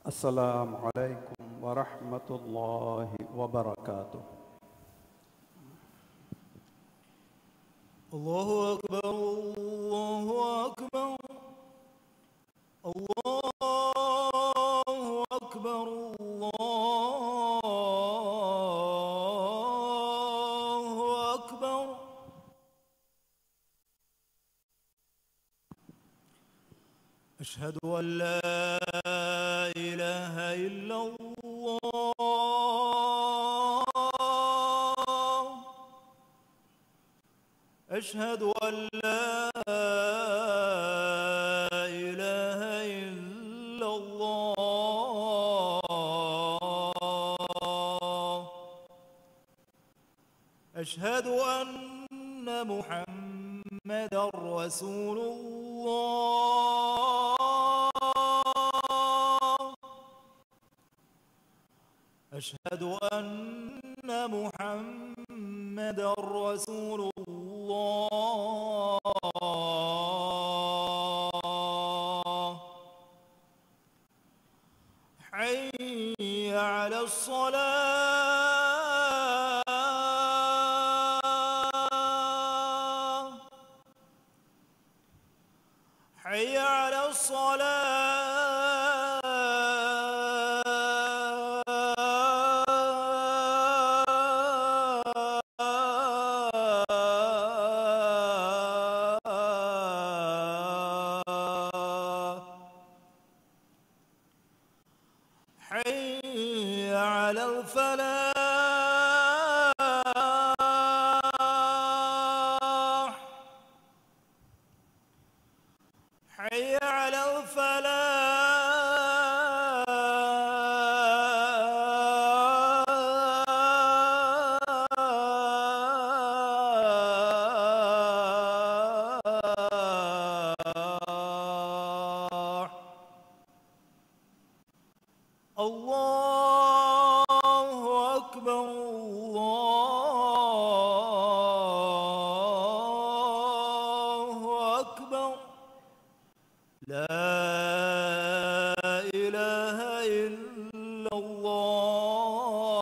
السلام عليكم ورحمة الله وبركاته. الله أكبر الله أكبر الله أكبر الله أكبر. أشهد أن لا إله إلا الله. أشهد أن لا إله إلا الله. أشهد أن محمدًا رسول الله. أشهد أن محمدًا رسول الله. حي على الصلاة. حي على حي على الفلاح. حي على الفلاح. الله أكبر الله أكبر. لا إله إلا الله.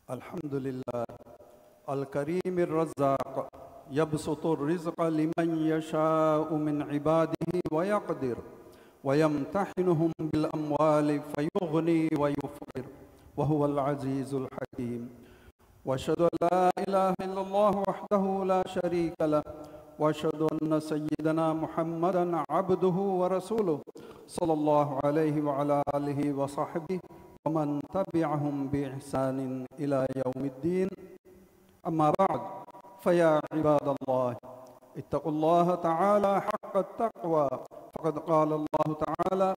الحمد لله الكريم الرزاق يبسط الرزق لمن يشاء من عباده ويقدر ويمتحنهم بالأموال فيغني ويفقر وهو العزيز الحكيم. وأشهد أن لا إله إلا الله وحده لا شريك له وأشهد أن سيدنا محمدا عبده ورسوله صلى الله عليه وعلى آله وصحبه ومن تبعهم بإحسان إلى يوم الدين. أما بعد، فيا عباد الله اتقوا الله تعالى حق التقوى، فقد قال الله تعالى: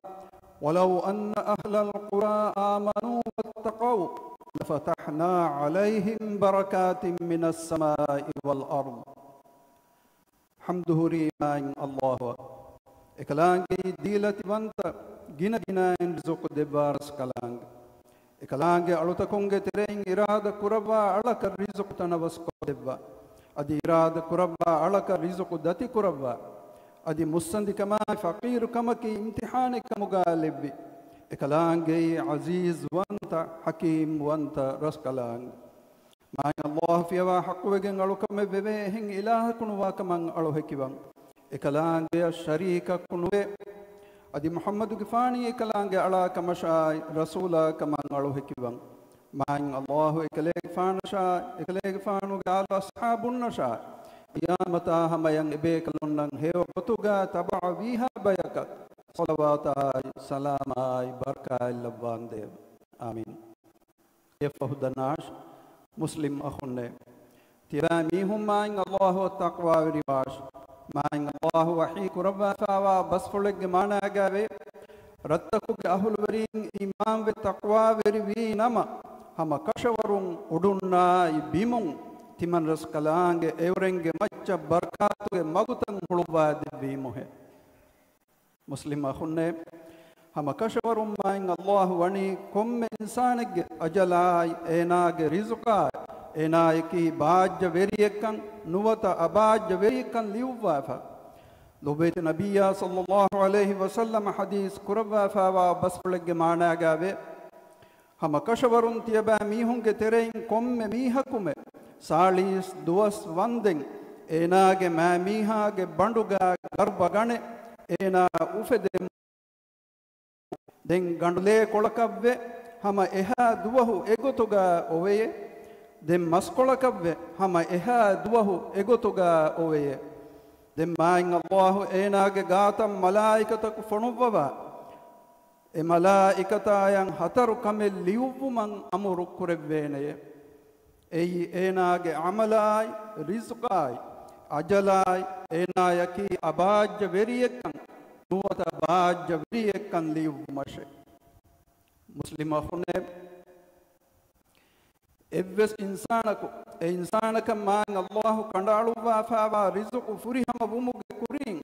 ولو أن أهل القرى آمنوا واتقوا لفتحنا عليهم بركات من السماء والأرض. حمده ريمان الله إكلانجي ديلة وانت جنا جنا رزق دبارس كلانج إكلانجي ألوتكونجي ترين إرادة كربا على كرزق تنبس كدبا أدي إرادة كربا على كرزق دتي كربا أدي مستند كما فقير كما كي امتحان كمغالب إكلانجي عزيز وانت حكيم وانت رسكلانج ما الله فيها حق وجن ألوكم ببهن إله كنوا كمان ألوهكيبان إكلانجي الشريك كنوا أدي محمد كفاني إكلانجي على كمشاي رسولا كمان ألوهكيبان ما الله إكليك فانشا إكليك فانو قال أصحاب النشا يا متى هم ينبيك لنن هيو بتوغا تبع بيها بيكت صلواتاي سلاماي بركاي لبان ديب آمين. يفهدناش مسلم أخونا تراميهم ما إن الله التقوى ورواش ما إن الله وحيك ربا فاوا بس فلق ما ناقابي ರತ್ತಕುಗೆ ಅಹುಲ್ವರಿಂ ಇಮಾಂ ವೆ ತಕ್ವಾ ವೆರಿವಿ ನಮ ಹಮ ಕಶವರುಂ ಉಡುನ್ನಾಯಿ ಬಿಮುಂ ತಿಮನ್ ರಸ್ ಕಲಾಂಗೆ ಎವರೆಂಗೆ ಮಚ್ಚ ಬರ್ಕಾತುಗೆ ಮಗುತಂ ಹುಳುಬಾದಿ ಬಿಮುಹೆ ಮುಸ್ಲಿಮ ಹುನ್ನೆ ಹಮ ಕಶವರುಂ ಮಾಯಿಂ ಅಲ್ಲಾಹು ವಣಿ ಕೊಮ್ಮೆ ಇನ್ಸಾನಿಗೆ ಅಜಲಾಯ್ ಏನಾಗೆ ರಿಜುಕಾಯ್ ಏನಾಯಕಿ ಬಾಜ್ಯ ವೆರಿಯಕ್ಕಂ ನುವತ ಅಬಾಜ್ಯ ವೆರಿಯಕ್ಕಂ ಲಿವ್ವಾಫ ಲುಬೇತ ನಬಿಯ ಸಲ್ಲಲ್ಲಾಹು ಅಲೈಹಿ ವಸಲ್ಲಮ ಹದೀಸ್ ಕುರವಾಫಾವಾ ಬಸ್ಪಳಗೆ ಮಾಣಾಗಾವೆ ಹಮ ಕಶವರುಂ ತಿಯಬಾ ಮೀಹುಂಗೆ ತೆರೆಯಿಂ ಕೊಮ್ಮೆ ಮೀಹಕುಮೆ ಸಾಳೀಸ್ ದುವಸ್ ವಂದೆಂ ಏನಾಗೆ ಮಾ ಮೀಹಾಗೆ ಬಂಡುಗ ಗರ್ಭಗಣೆ ಏನಾ ಉಫೆದೆ ದೆಂ ಗಂಡುಲೇ ಕೊಳಕವ್ವೆ ಹಮ ಎಹಾ ದುವಹು ಎಗೊತುಗ ಒವೆಯೆ ದೆಂ ಮಸ್ಕೊಳಕವ್ವೆ ಹಮ ಎಹಾ ದುವಹು ಎಗೊತುಗ ಒವೆಯೆ ದೆಂ ಮಾಯಿಂ ಅಲ್ಲಾಹು ಏನಾಗೆ ಗಾತಂ ಮಲಾಯಿಕತಕು ಫಣುವ್ವವ ಎ ಮಲಾಯಿಕತಾಯಂ ಹತರು ಕಮೆ ಲಿಯುವ್ವುಮಂ ಅಮುರು ಕುರೆವ್ವೇನೆಯೆ ಎಯಿ ಏನಾಗೆ ಅಮಲಾಯ್ ರಿಜುಕಾಯ್ ಅಜಲಾಯ್ ಏನಾಯಕಿ ಅಬಾಜ್ಯ ವೆರಿಯಕ್ಕಂ ನುವತ ಅಬಾಜ್ಯ ವೆರಿಯಕ್ಕಂ ಲಿಯುವ್ವುಮಶೆ ಮುಸ್ಲಿಮ ಹುನೆ ಎವ್ವೆಸ್ ಇನ್ಸಾನಕು ಎ ಇನ್ಸಾನಕ ಮಾಂ ಅಲ್ಲಾಹು ಕಂಡಾಳುವಾಫಾವಾ ರಿಜುಕು ಫುರಿಹಮ ವುಮುಗೆ ಕುರಿಂ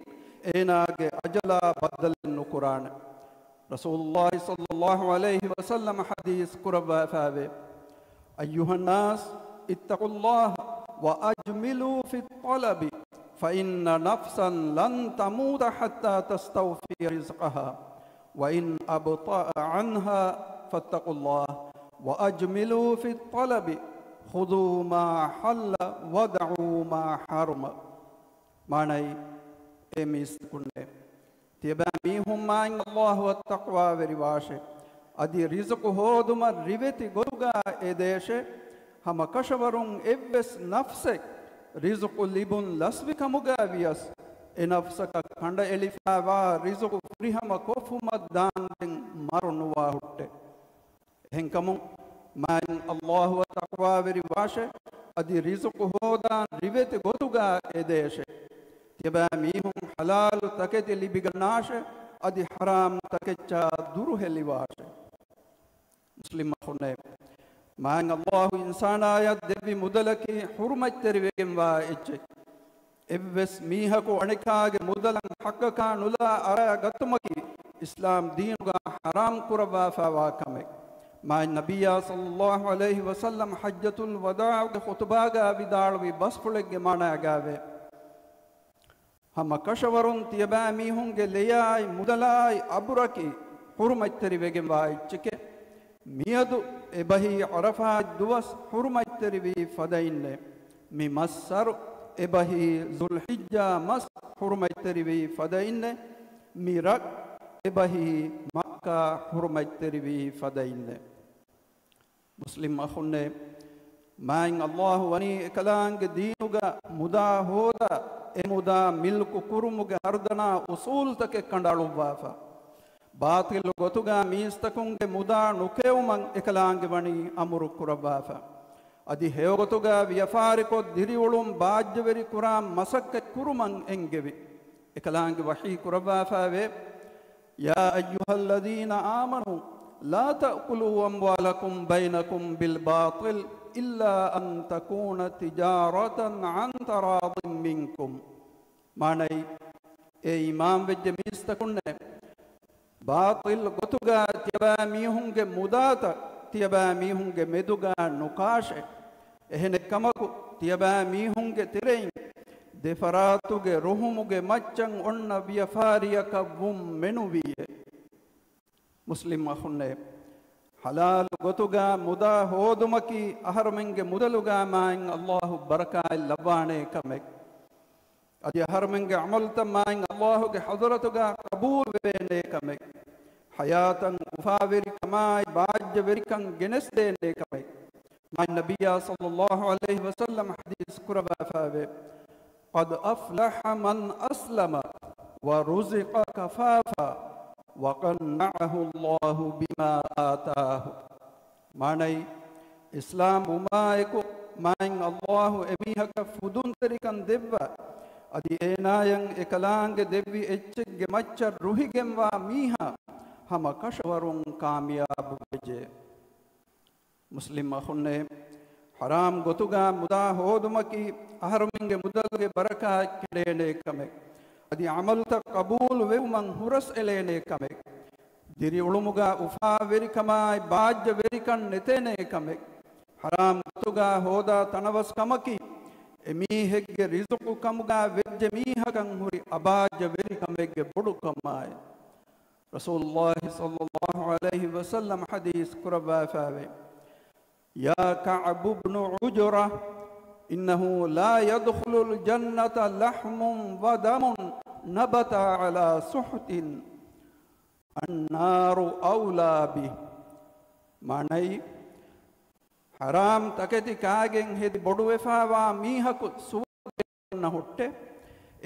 ಏನಾಗೆ ಅಜಲ ಬದ್ದಲನ್ನು ಕುರಾನ್ ರಸೂಲುಲ್ಲಾಹಿ ಸಲ್ಲಲ್ಲಾಹು ಅಲೈಹಿ ವಸಲ್ಲಮ ಹದೀಸ್ ಕುರವಾಫಾವೆ ಅಯ್ಯುಹನ್ನಾಸ್ ಇತ್ತಕುಲ್ಲಾಹ وأجملوا في الطلب فإن نفسا لن تموت حتى تستوفي رزقها وإن أبطأ عنها فاتقوا الله وأجملوا في الطلب خذوا ما حل ودعوا ما حرم معنى إميس كنه تباميهم ما إن الله والتقوى ورواشه أدي رزق هودما ريبتي غوغا إديشه ಹಮ ಕಶವರುಂ ಎವ್ವೆಸ್ ನಫ್ಸೆ ರಿಜುಕು ಲಿಬುನ್ ಲಸ್ವಿ ಕಮುಗಾವಿಯಸ್ ಎ ನಫ್ಸಕ ಕಂಡ ಎಲಿಫಾವಾ ರಿಜುಕು ಫ್ರಿಹಮ ಕೋಫುಮ ದಾಂದೆಂ ಮರುನುವಾ ಹುಟ್ಟೆ ಹೆಂಕಮು ಮಾಯಿಂ ಅಲ್ಲಾಹು ವ ತಕ್ವಾ ವೆರಿ ವಾಶೆ ಅದಿ ರಿಜುಕು ಹೋದಾನ್ ರಿವೆತಿ ಗೊತುಗಾ ಎದೇಶೆ ತಿಬಾ ಮೀಹುಂ ಹಲಾಲು ತಕೆತಿ ಲಿಬಿಗನಾಶೆ ಅದಿ ಹರಾಮ್ ತಕೆಚ್ಚ ದುರು ಹೆಲಿವಾಶೆ ಮುಸ್ಲಿಮ ಹುನ್ನೆ ಮಾಂಗ್ ಅಲ್ಲಾಹು ಇನ್ಸಾನಾಯ ದೆವ್ವಿ ಮುದಲಕಿ ಹುರ್ಮತ್ ತೆರಿವೆಗೆಂ ವಾ ಎಚ್ಚೆ ಎವ್ವೆಸ್ ಮೀಹಕು ಅಣಿಕಾಗೆ ಮುದಲಂ ಹಕ್ಕಕ ನುಲಾ ಅರ ಗತ್ತುಮಕಿ ಇಸ್ಲಾಂ ದೀನುಗ ಹರಾಮ್ ಕುರವಾ ಫಾವಾ ಕಮೆ ಮಾಂಗ್ ನಬಿಯ ಸಲ್ಲಲ್ಲಾಹು ಅಲೈಹಿ ವಸಲ್ಲಂ ಹಜ್ಜತುಲ್ ವದಾಗೆ ಖುತುಬಾಗ ವಿದಾಳ್ವಿ ಬಸ್ಫುಳೆಗೆ ಮಾಣಾಗಾವೆ ಹಮ ಕಶವರುನ್ ತಿಯಬಾ ಮೀಹುಂಗೆ ಲೆಯಾಯ್ ಮುದಲಾಯ್ ಅಬುರಕಿ ಹುರ್ಮತ್ ತೆರಿವೆಗೆಂ ವಾ ಎಚ್ಚೆಕೆ ಮಿಯದು ಎಬಹಿ ಅರಫಾ ದುವಸ್ ಹುರ್ಮೈತ್ತರಿವಿ ಫದೈನ್ನೆ ಮಿ ಮಸ್ಸರು ಎಬಹಿ ಜುಲ್ಹಿಜ್ಜಾ ಮಸ್ ಹುರ್ಮೈತ್ತರಿವಿ ಫದೈನ್ನೆ ಮಿ ರಕ್ ಎಬಹಿ ಮಕ್ಕಾ ಹುರ್ಮೈತ್ತರಿವಿ ಫದೈನ್ನೆ ಮುಸ್ಲಿಂ ಅಹುನ್ನೆ ಮಾಯಿಂ ಅಲ್ಲಾಹು ವನಿ ಕಲಾಂಗ್ ದೀನುಗ ಮುದಾ ಹೋದ ಎ ಮುದಾ ಮಿಲ್ಕು ಕುರುಮುಗೆ ಹರ್ದನ ಉಸೂಲ್ ತಕೆ ಕಂಡಾಳುವಾಫ ಬಾತಿಲ್ ಗೊತುಗ ಮೀಸ್ತಕುಂಗೆ ಮುದಾ ನುಕೇವುಮಂ ಎಕಲಾಂಗೆ ವಣಿ ಅಮುರು ಕುರವಾಫ ಅದಿ ಹೇಗೊತುಗ ವ್ಯಫಾರಿಕೊ ದಿರಿವುಳುಂ ಬಾಜ್ಯವೆರಿ ಕುರಾಂ ಮಸಕ್ಕೆ ಕುರುಮಂ ಎಂಗೆವಿ ಎಕಲಾಂಗೆ ವಹಿ ಕುರವಾಫಾವೆ ಯಾ ಅಯ್ಯುಹಲ್ಲದೀನ ಆಮನು ಲಾ ತಅಕುಲು ಅಮ್ವಾಲಕುಂ ಬೈನಕುಂ ಬಿಲ್ ಬಾತಿಲ್ ಇಲ್ಲಾ ಅನ್ ತಕೂನ ತಿಜಾರತನ್ ಅನ್ ತರಾದಿನ್ ಮಿನ್ಕುಂ ಮಾನೈ ಎ ಇಮಾಮ್ ವೆಜ್ಜೆ ಮೀಸ್ತಕುನ್ನೆ ಬಾತಿಲ್ ಗೊತುಗ ತಿಯಬಾ ಮೀಹುಂಗೆ ಮುದಾತ ತಿಯಬಾ ಮೀಹುಂಗೆ ಮೆದುಗ ನುಕಾಶೆ ಎಹನೆ ಕಮಕು ತಿಯಬಾ ಮೀಹುಂಗೆ ತಿರೆಯಿಂ ದೆಫರಾತುಗೆ ರುಹುಮುಗೆ ಮಚ್ಚಂ ಒಣ್ಣ ವ್ಯಫಾರಿಯಕ ವುಂ ಮೆನುವಿಯೆ ಮುಸ್ಲಿಂ ಅಹುನ್ನೆ ಹಲಾಲ್ ಗೊತುಗ ಮುದಾ ಹೋದುಮಕಿ ಅಹರ್ಮೆಂಗೆ ಮುದಲುಗ ಮಾಯಿಂ ಅಲ್ಲಾಹು ಬರಕಾಯ್ ಲವ್ವಾಣೆ ಕಮೆಕ್ ಅದಿ ಅಹರ್ಮೆಂಗೆ ಅಮಲ್ತ ಮಾಯಿಂ ಅಲ್ಲಾಹುಗೆ ಹಜರತುಗ ಕಬೂಲ್ ವೇನೆ ಕಮೆಕ್ ಹಯಾತಂ ಉಫಾವಿರಿ ಕಮಾಯ್ ಬಾಜ್ಯ ವೆರಿಕಂ ಗೆನೆಸ್ದೇನೆ ಕಮೆಕ್ ಮಾಯಿಂ ನಬಿಯ ಸಲ್ಲಲ್ಲಾಹು ಅಲೈಹಿ ವಸಲ್ಲಂ ಹದೀಸ್ ಕುರವಾಫಾವೆ قد أفلح من أسلم ورزق كفافا وقنعه الله بما آتاه معنى إسلام بمايكو ماين الله أميهك فدون تريكن دبا أدي إنايان إكلانج دبي إتشج مچر روحي جموا ميها hama kashwarun kamyab beje muslim akhunne haram gotuga muda hodumaki aharuminge mudalge baraka kidene kame adi amalta qabul vewman huras elene kame diri ulumuga ufa verikamai bajja verikan netene kame haram gotuga hoda tanawas kamaki emi hegge rizqu kamuga vejje mihagan huri abajja verikamegge bodu kamai rasulullah sallallahu alaihi wasallam hadis kuraba fawe ya ka'b ibn ujra innahu la yadkhulul jannata lahmun wa damun nabata ala suhtin annaru awla bi manai haram taketi kagen hedi bodu efawa mihaku suwanna hutte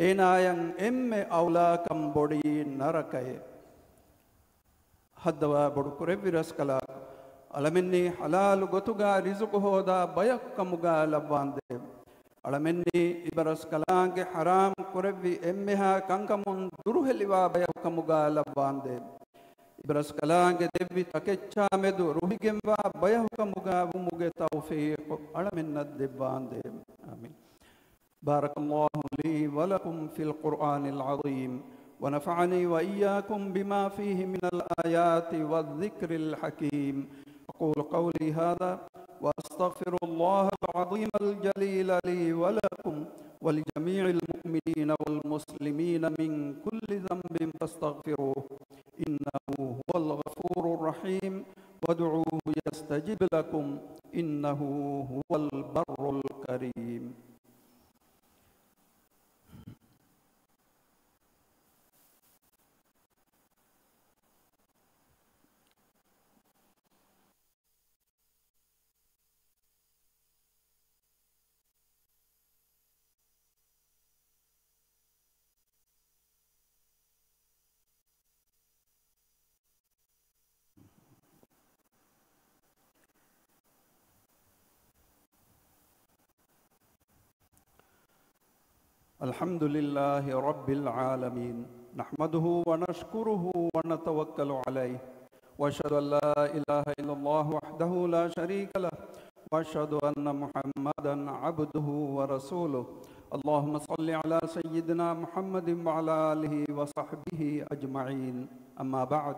enayan emme awla kam bodi narakaye haddawa bodu kureviras kala alamenni halal gotuga rizqu hoda bayak kamuga labwande alamenni ibaras kalange haram kurevi emmeha kankamun duruheliwa bayak kamuga labwande ibaras kalange devvi takeccha medu ruhigemwa bayak kamuga umuge tawfiq alamenna debwande amin barakallahu li wa lakum fil qur'anil azim ونفعني وإياكم بما فيه من الآيات والذكر الحكيم أقول قولي هذا وأستغفر الله العظيم الجليل لي ولكم ولجميع المؤمنين والمسلمين من كل ذنب فاستغفروه إنه هو الغفور الرحيم وادعوه يستجب لكم إنه هو البر الكريم الحمد لله رب العالمين نحمده ونشكره ونتوكل عليه واشهد ان لا اله الا الله وحده لا شريك له واشهد ان محمدا عبده ورسوله اللهم صل على سيدنا محمد وعلى اله وصحبه اجمعين اما بعد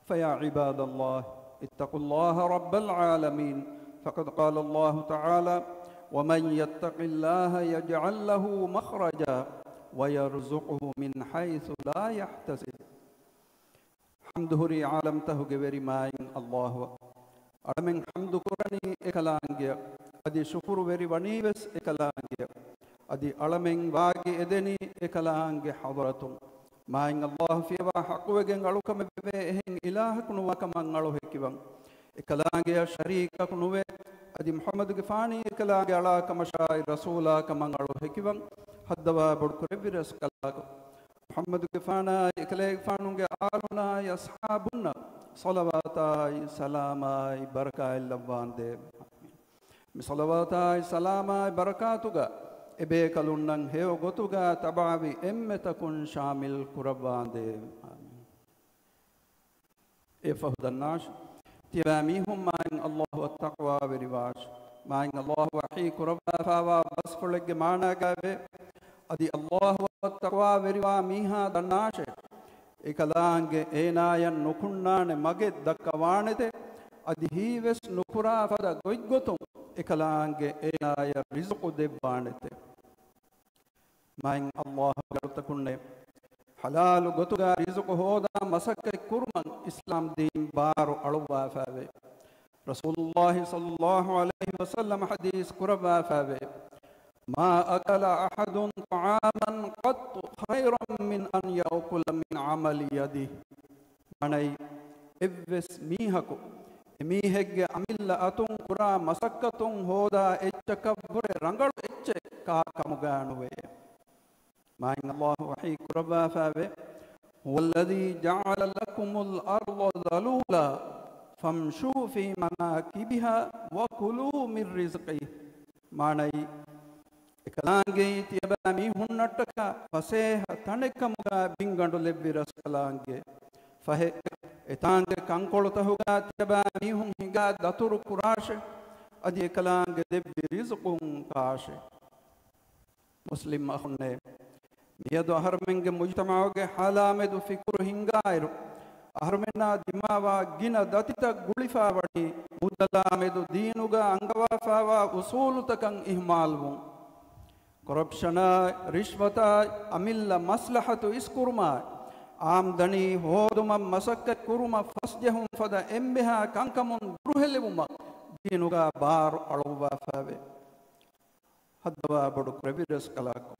فيا عباد الله اتقوا الله رب العالمين فقد قال الله تعالى ومن يتق الله يجعل له مخرجا ويرزقه من حيث لا يحتسب حمده ري عالم تهوge veri main Allah alamen hamdu kurani ekalaangiya adi shukuru veri vanives ekalaangiya adi alamen waage edeni ekalaange hadaratun main Allah fiwa haqwegen alukame be ehen ilahakunu wakaman alu hekiwan ekalaange sharika kunuwe adi muhammad gifani ekalaange ala kamashay rasula kaman alu hekiwan haddawa bodkureviras kalako محمد كفانا إكليك فانونج آلنا يصحابنا صلواتاي سلاماي بركاي لباندي صلواتاي سلاماي بركاتوغا إبيكالونن هيو غوتوغا تبعوي إمتكن شامل كرباندي إفهد الناش تباميهم ماين الله والتقوى برواش ماين الله وحي كربا فاوا بسفلق مانا غابي adi Allah wa taqwa veriwa miha dannashe ekalange enayan nukunnane mage dakkawanete adi hives nukura fada goiggotum ekalange enaya rizqu debbanete main Allah gartakunne halal gotuga rizqu hoda masakke kurman islam din baru alwa fave rasulullah sallallahu alaihi wasallam hadis kuraba fave ما أكل أحد طعاما قط خيرا من أن يأكل من عمل يده مني إبس ميهكو ميهج عمل أتون كرا مسكتون هودا إتكبر رنجل إتك كمغانوي ما إن الله وحي كربا فابي هو الذي جعل لكم الأرض ذلولا فامشوا في مناكبها وكلوا من رزقه معني ekalange tiyabami hunnataka faseha tanekamuga bingandu lebbi raskalange fahe etange kankolta huga tiba mihum hinga daturu kurashe adi ekalange devvi rizqun kaashe muslim akhunne miyadu aharmenge mujtama'oge halamedu fikru hingairu aharmenna dimawa gina datita gulifa wadi mudalamedu deenuga angawafawa usulutakan ihmalwun corruptiona rishwata amilla maslahatu iskurma amdani hoduma masakkat kuruma fasjahum fada embeha kankamun duruhelewuma deenuga bar aluwa fave hadwa bodu kreviras kalak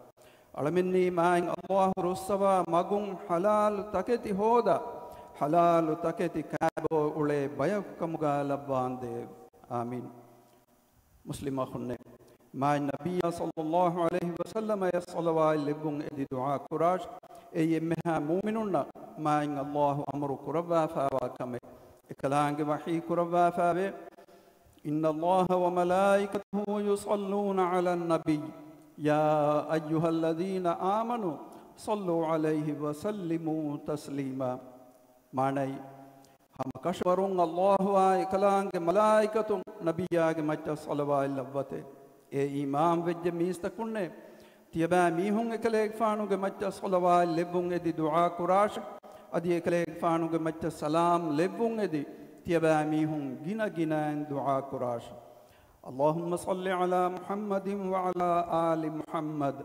alaminni main Allah russawa magun halal taketi hoda halal taketi kabo ule bayakamuga labande amin muslim akhunne ma nabiyya sallallahu alaihi wasallam ya salawat libun edi dua courage e yemha mu'minunna ma in Allah amru kuraba fa wa kame ekalange wahi kuraba fa be inna Allah wa malaikatahu yusalluna ala an-nabi ya ayyuhalladhina amanu sallu alaihi wa sallimu taslima manai ham kashwarun Allah wa ekalange malaikatun nabiyage macha salawat labate e imam vejje mistakunne tiaba mihun ekaleeg faanuge macha salawat lebun edi dua kurash adi ekaleeg faanuge macha salam lebun edi tiaba mihun gina gina dua kurash Allahumma salli ala Muhammadin wa ala ali Muhammad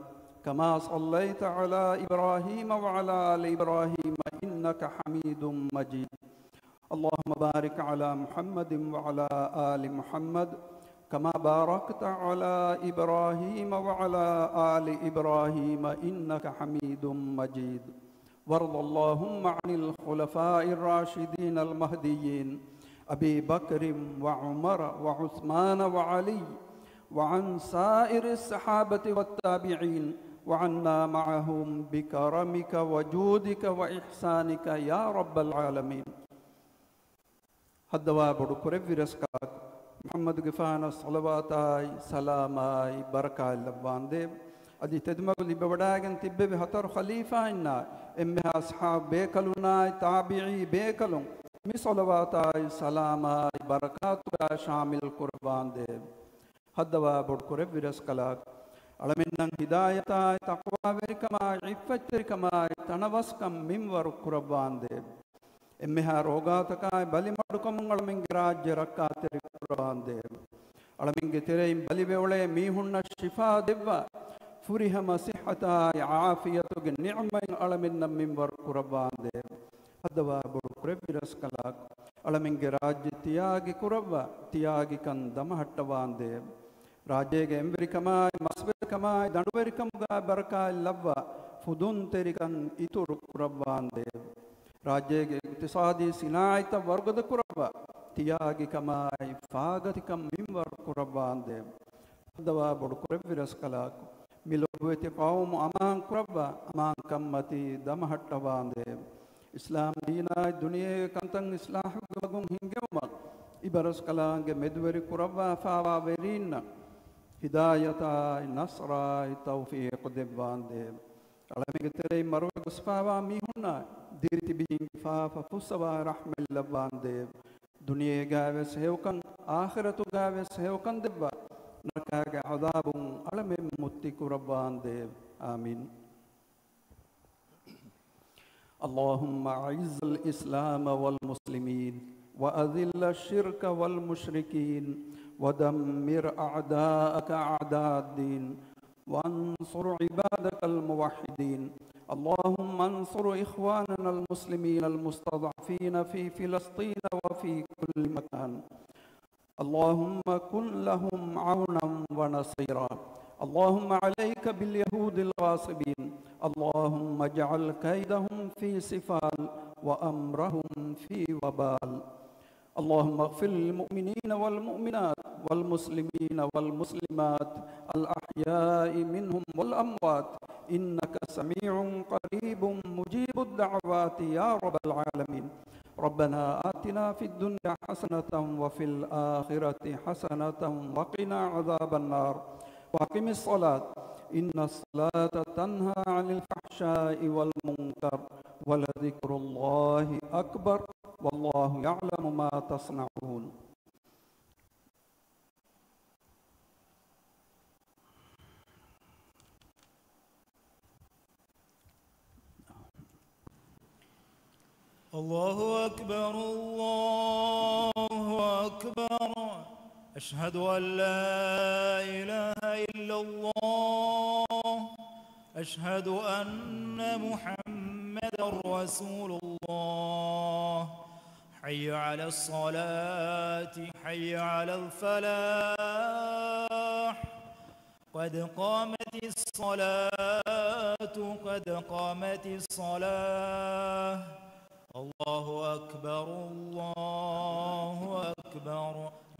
kama sallaita ala Ibrahim wa ala ali Ibrahim innaka Hamidum Majid Allahumma barik ala Muhammadin wa ala ali Muhammad كما باركت على إبراهيم وعلى آل إبراهيم إنك حميد مجيد وارض اللهم عن الخلفاء الراشدين المهديين أبي بكر وعمر وعثمان وعلي وعن سائر الصحابة والتابعين وعنا معهم بكرمك وجودك وإحسانك يا رب العالمين هدوا بدو كرفيرسكاك محمد غفانا صلواتاي سلاماي بركاي لباندي ادي تدمغ لي بوداغن تببي هتر خليفه ان ام اصحاب بكلنا تابعي بكلون مي صلواتاي سلاماي بركاتو شامل قربان دي هدوا بود كره ويرس كلا علمنن هدايتاي تقوا وركما عفتركما تنوسكم منور قربان دي emmeha rogatakaay balimadukamun alaminge rajya rakkaateri kurande alaminge terein balibewle mihunna shifa devva furihama sihhata aafiyatuge ni'main alaminna minwar kurabande hadwa bodu kureviras kalak alaminge rajya tiyagi kurabwa tiyagi kan damahattawande rajyege emberikamaay masberikamaay danduverikamuga barakaay labwa fudun terikan ituru kurabande राज्य इक्तिसादी सिनायत वर्गद कुरबा तियागी कमाई फागति कम मिंवर कुरबांदे दवा बड़ कुरविरस कलाक मिलोबेति कौम अमान कुरबा अमान कम्मति दमहट्टवांदे इस्लाम दीना दुनिया कंतंग इस्लाह गगुम हिंगेमा इबरस कलांगे मेदवरी कुरबा फावा वेरीन हिदायता नसरा तौफीक देवांदे अलमिगे तेरे मरवे गुस्फावा मिहुना dirti bing fa fusawa rahmel labande duniya gawe sehaukan akhiratu gawe sehaukan debba narkaga adabun alame mutti kurabande amin Allahumma a'izz al-islam wal muslimin wa adhill ash-shirka wal mushrikin wa dammir a'da'aka a'da' ad-din wa ansur ibadaka al-muwahhidin اللهم انصر إخواننا المسلمين المستضعفين في فلسطين وفي كل مكان اللهم كن لهم عونا ونصيرا اللهم عليك باليهود الغاصبين اللهم اجعل كيدهم في سفال وأمرهم في وبال اللهم اغفر للمؤمنين والمؤمنات والمسلمين والمسلمات الأحياء منهم والأموات إنك سميع قريب مجيب الدعوات يا رب العالمين ربنا آتنا في الدنيا حسنة وفي الآخرة حسنة وقنا عذاب النار وأقم الصلاة إن الصلاة تنهى عن الفحشاء والمنكر ولذكر الله أكبر والله يعلم ما تصنعون. الله أكبر الله أكبر. أشهد أن لا إله إلا الله. أشهد أن محمدا رسول الله. حي على الصلاة حي على الفلاح. قد قامت الصلاة قد قامت الصلاة. الله أكبر الله أكبر.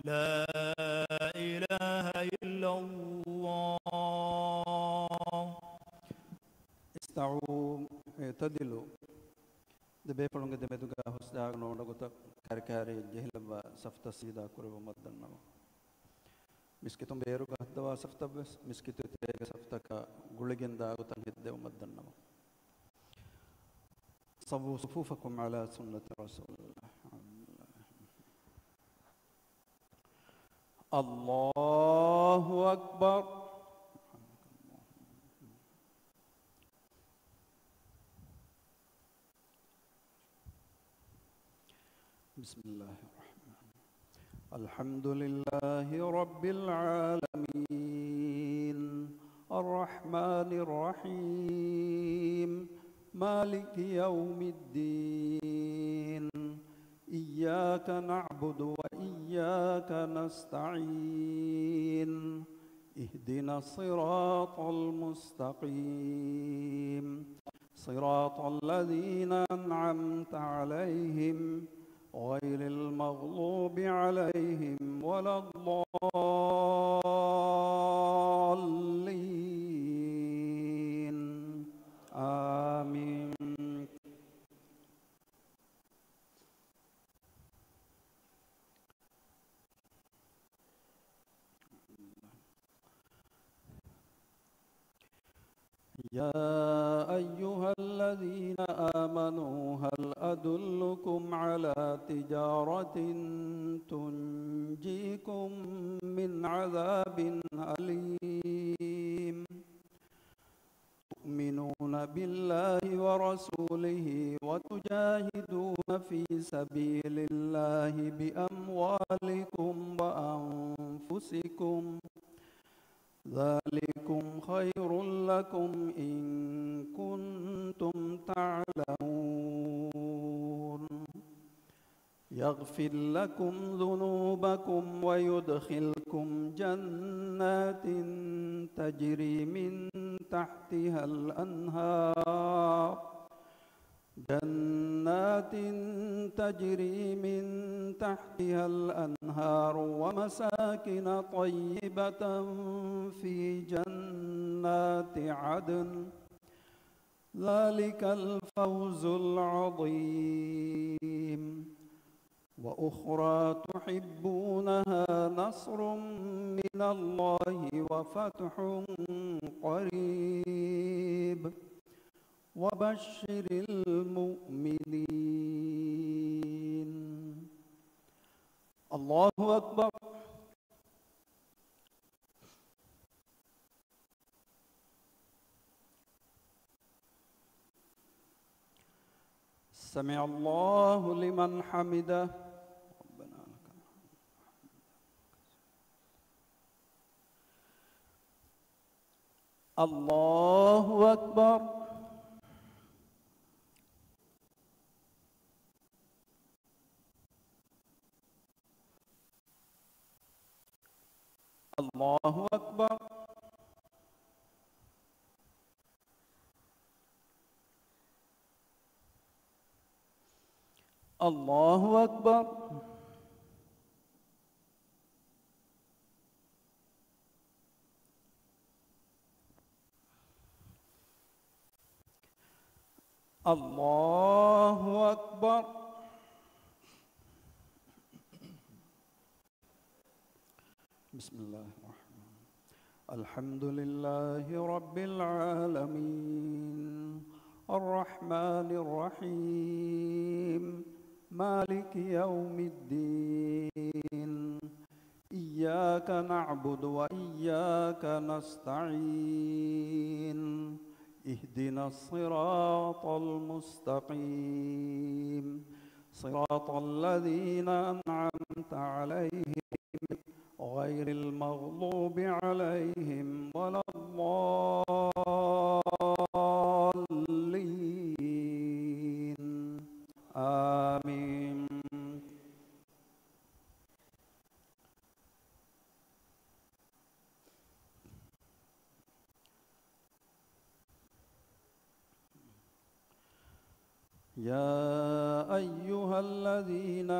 لا إله إلا الله. استعوا اعتدلوا. دبيفلونغ دمدوغا حسداغ نونغوتا كاركاري جهلبا سفتا سيدا كورو مدنما. مسكتم بيروغا هدوا سفتا بس مسكتو تيغا سفتا كا غولغيندا غوتن هدوا مدنما. صبوا صفوفكم على سنة رسول الله. الله أكبر. بسم الله الرحمن الرحيم. الحمد لله رب العالمين الرحمن الرحيم مالك يوم الدين إياك نعبد وإياك نستعين اهدنا الصراط المستقيم صراط الذين أنعمت عليهم غير المغضوب عليهم ولا الضالين آمين. يا أيها الذين آمنوا هل أدلكم على تجارة تنجيكم من عذاب أليم تؤمنون بالله ورسوله وتجاهدون في سبيل الله بأموالكم وأنفسكم ذلكم خير لكم إن كنتم تعلمون يغفر لكم ذنوبكم ويدخلكم جنات تجري من تحتها الأنهار ومساكن طيبة في جنات عدن ذلك الفوز العظيم. وأخرى تحبونها نصر من الله وفتح قريب وبشر المؤمنين. الله أكبر. سمع الله لمن حمده. ربنا لك الحمد. الله أكبر. الله أكبر. الله أكبر. الله أكبر. بسم الله الرحمن الرحيم. الحمد لله رب العالمين الرحمن الرحيم مالك يوم الدين إياك نعبد وإياك نستعين اهدنا الصراط المستقيم صراط الذين أنعمت عليهم غير المغضوب عليهم ولا الضالين آمين. يا أيها الذين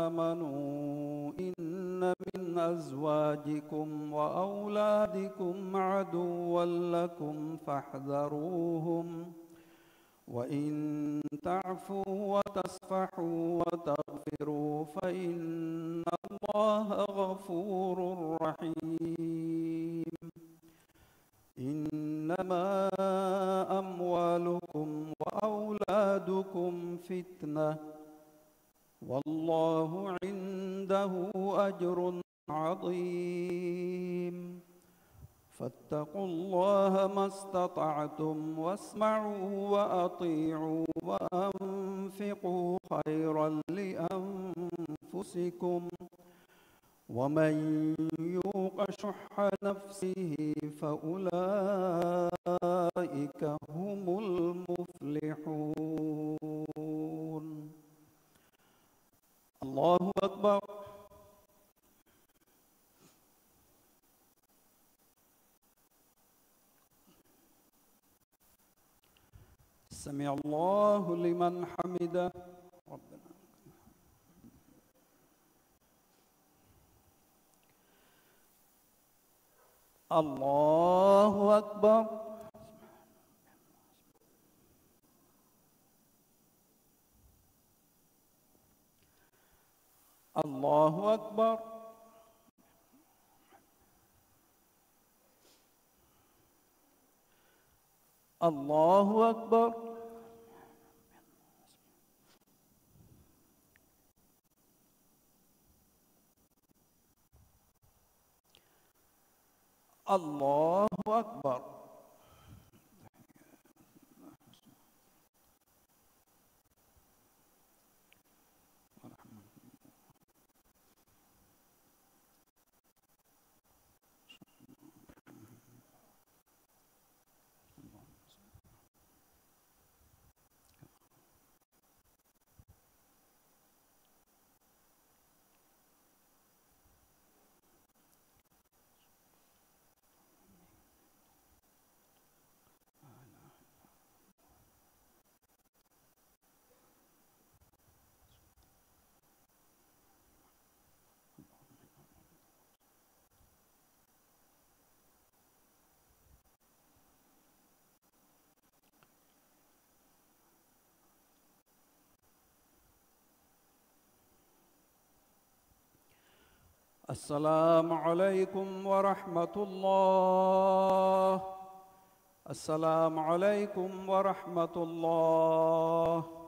آمنوا إن من أزواجكم وأولادكم عدوا لكم فاحذروهم وإن تعفوا وتصفحوا وتغفروا فإن الله غفور رحيم. إنما أموالكم وأولادكم فتنة والله عنده أجر عظيم. فاتقوا الله ما استطعتم واسمعوا وأطيعوا وأنفقوا خيرا لأنفسكم ومن يوق شح نفسه فأولئك هم المفلحون. الله أكبر. سمع الله لمن حمده. ربنا الله أكبر. الله أكبر. الله أكبر. الله أكبر. السلام عليكم ورحمة الله. السلام عليكم ورحمة الله.